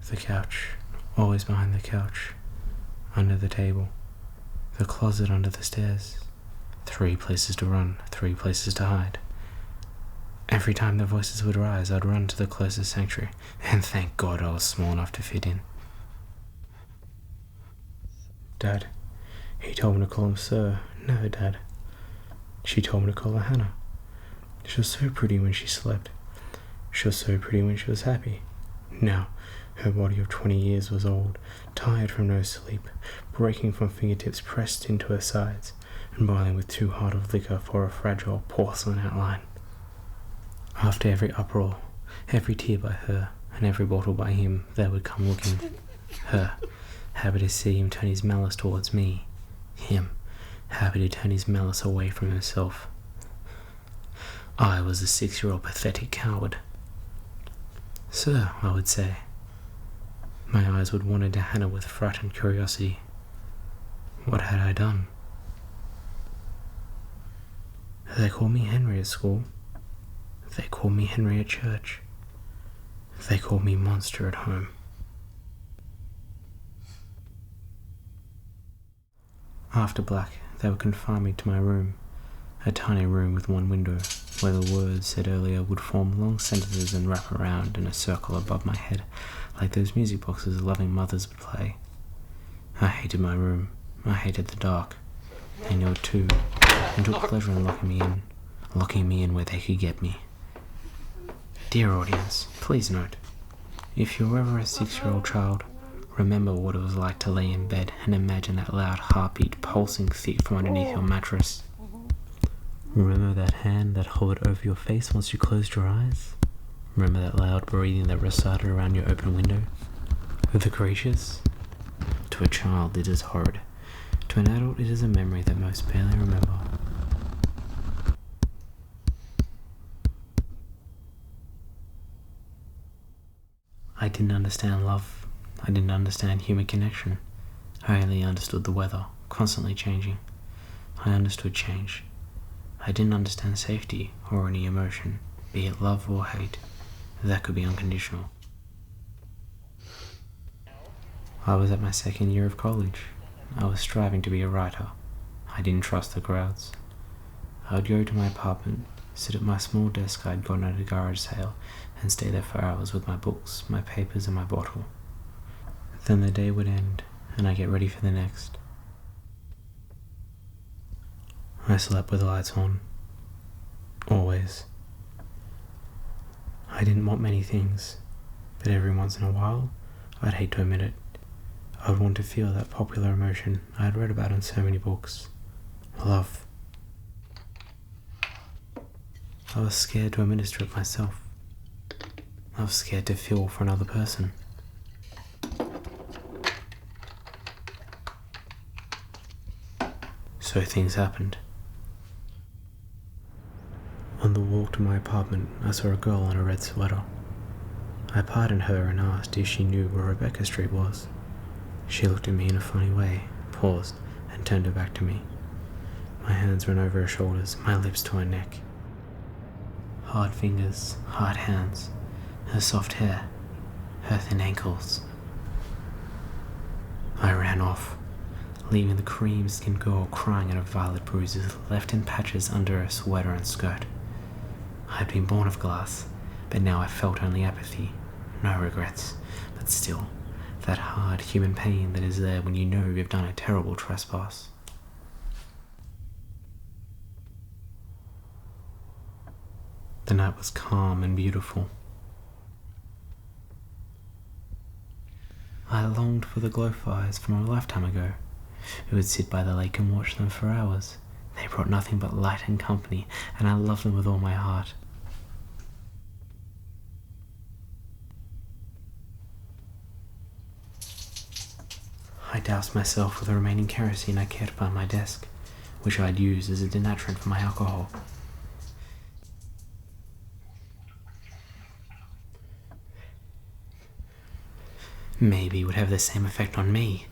The couch, always behind the couch, under the table, the closet under the stairs. 3 places to run, 3 places to hide. Every time the voices would rise, I'd run to the closest sanctuary, and thank God I was small enough to fit in. Dad, he told me to call him Sir. No, Dad. She told me to call her Hannah. She was so pretty when she slept. She was so pretty when she was happy. Now, her body of 20 years was old, tired from no sleep, breaking from fingertips pressed into her sides, and boiling with too hot of liquor for a fragile porcelain outline. After every uproar, every tear by her, and every bottle by him, they would come looking. Her, happy to see him turn his malice towards me. Him, happy to turn his malice away from himself. I was a 6-year-old pathetic coward. Sir, I would say. My eyes would wander to Hannah with frightened curiosity. What had I done? They called me Henry at school. They called me Henry at church. They called me Monster at home. After black, they would confine me to my room, a tiny room with one window, where the words said earlier would form long sentences and wrap around in a circle above my head, like those music boxes loving mothers would play. I hated my room. I hated the dark. They knew it too, and took pleasure in locking me in where they could get me. Dear audience, please note, if you're ever a 6-year-old child, remember what it was like to lay in bed and imagine that loud heartbeat pulsing thick from underneath your mattress. Remember that hand that hovered over your face once you closed your eyes? Remember that loud breathing that resided around your open window? The gracious? To a child it is horrid. To an adult it is a memory that most barely remember. I didn't understand love. I didn't understand human connection. I only understood the weather, constantly changing. I understood change. I didn't understand safety or any emotion, be it love or hate, that could be unconditional. I was at my 2nd year of college. I was striving to be a writer. I didn't trust the crowds. I would go to my apartment, sit at my small desk I'd gotten at a garage sale, and stay there for hours with my books, my papers, and my bottle. Then the day would end, and I get ready for the next. I slept with the lights on. Always. I didn't want many things, but every once in a while, I'd hate to admit it, I would want to feel that popular emotion I had read about in so many books. Love. I was scared to administer it myself. I was scared to feel for another person. So things happened. On the walk to my apartment, I saw a girl in a red sweater. I pardoned her and asked if she knew where Rebecca Street was. She looked at me in a funny way, paused, and turned her back to me. My hands ran over her shoulders, my lips to her neck. Hard fingers, hard hands, her soft hair, her thin ankles. I ran off, leaving the cream-skinned girl crying out of violet bruises left in patches under her sweater and skirt. I had been born of glass, but now I felt only apathy, no regrets, but still, that hard human pain that is there when you know you've done a terrible trespass. The night was calm and beautiful. I longed for the glow fires from a lifetime ago. We would sit by the lake and watch them for hours. They brought nothing but light and company, and I loved them with all my heart. I doused myself with the remaining kerosene I kept by my desk, which I'd use as a denaturant for my alcohol. Maybe it would have the same effect on me,